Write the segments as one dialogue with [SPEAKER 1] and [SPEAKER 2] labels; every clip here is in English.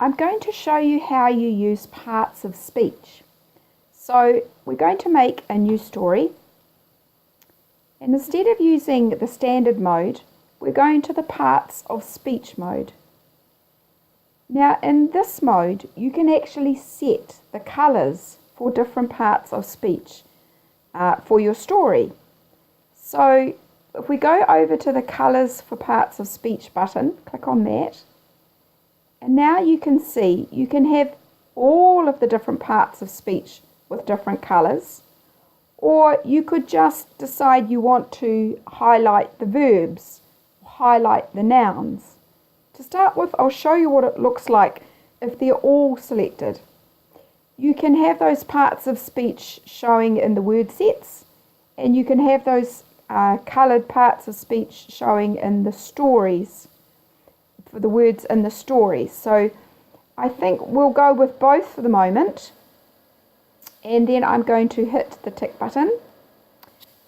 [SPEAKER 1] I'm going to show you how you use parts of speech. So we're going to make a new story, and instead of using the standard mode, we're going to the parts of speech mode. Now in this mode you can actually set the colours for different parts of speech for your story. So if we go over to the colours for parts of speech button, click on that, and now you can see you can have all of the different parts of speech with different colours, or you could just decide you want to highlight the verbs, highlight the nouns. To start with, I'll show you what it looks like if they're all selected. You can have those parts of speech showing in the word sets, and you can have those coloured parts of speech showing in the stories, for the words in the stories. So I think we'll go with both for the moment, and then I'm going to hit the tick button.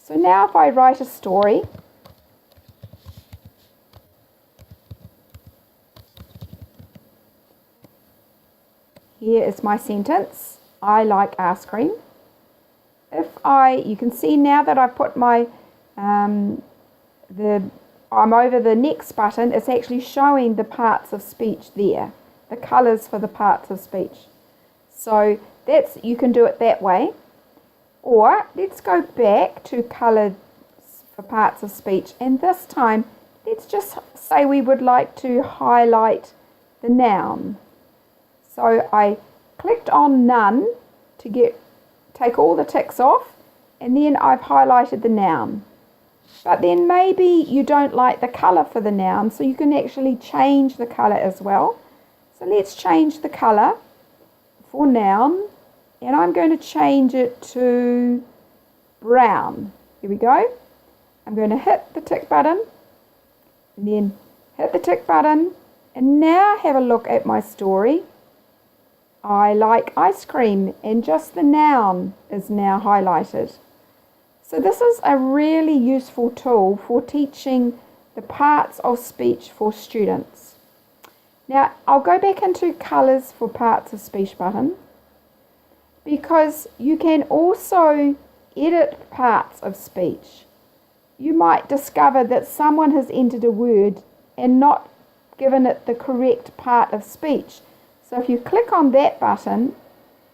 [SPEAKER 1] So now if I write a story, here is my sentence: I like ice cream. You can see now that I've put my I'm over the next button, it's actually showing the parts of speech there, the colours for the parts of speech. So you can do it that way. Or let's go back to colours for parts of speech, and this time let's just say we would like to highlight the noun. So I clicked on none to take all the ticks off, and then I've highlighted the noun. But then maybe you don't like the colour for the noun, so you can actually change the colour as well. So let's change the colour for noun, and I'm going to change it to brown. Here we go. I'm going to hit the tick button, and then hit the tick button, and now have a look at my story. I like ice cream, and just the noun is now highlighted. So this is a really useful tool for teaching the parts of speech for students. Now I'll go back into colours for parts of speech button, because you can also edit parts of speech. You might discover that someone has entered a word and not given it the correct part of speech. So if you click on that button,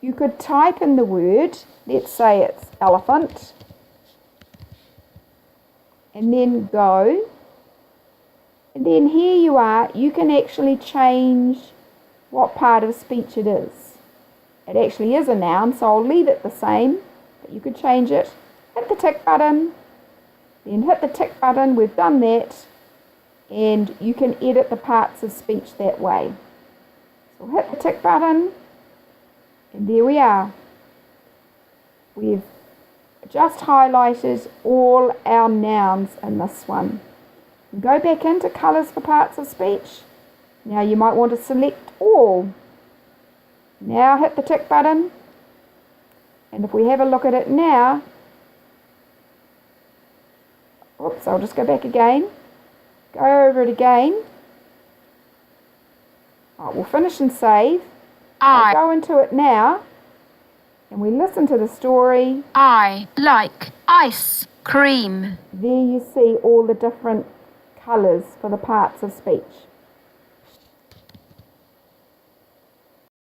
[SPEAKER 1] you could type in the word, let's say it's elephant, and then go, and then here you are, you can actually change what part of speech it is. It actually is a noun, so I'll leave it the same, but you could change it. Hit the tick button, then hit the tick button, we've done that, and you can edit the parts of speech that way. So hit the tick button, and there we are. We've just highlighted all our nouns in this one. Go back into colours for parts of speech. Now you might want to select all. Now hit the tick button, and if we have a look at it now, oops, I'll just go back again, go over it again. Right, we'll finish and save. I'll go into it now, and we listen to the story.
[SPEAKER 2] I like ice cream.
[SPEAKER 1] There you see all the different colours for the parts of speech.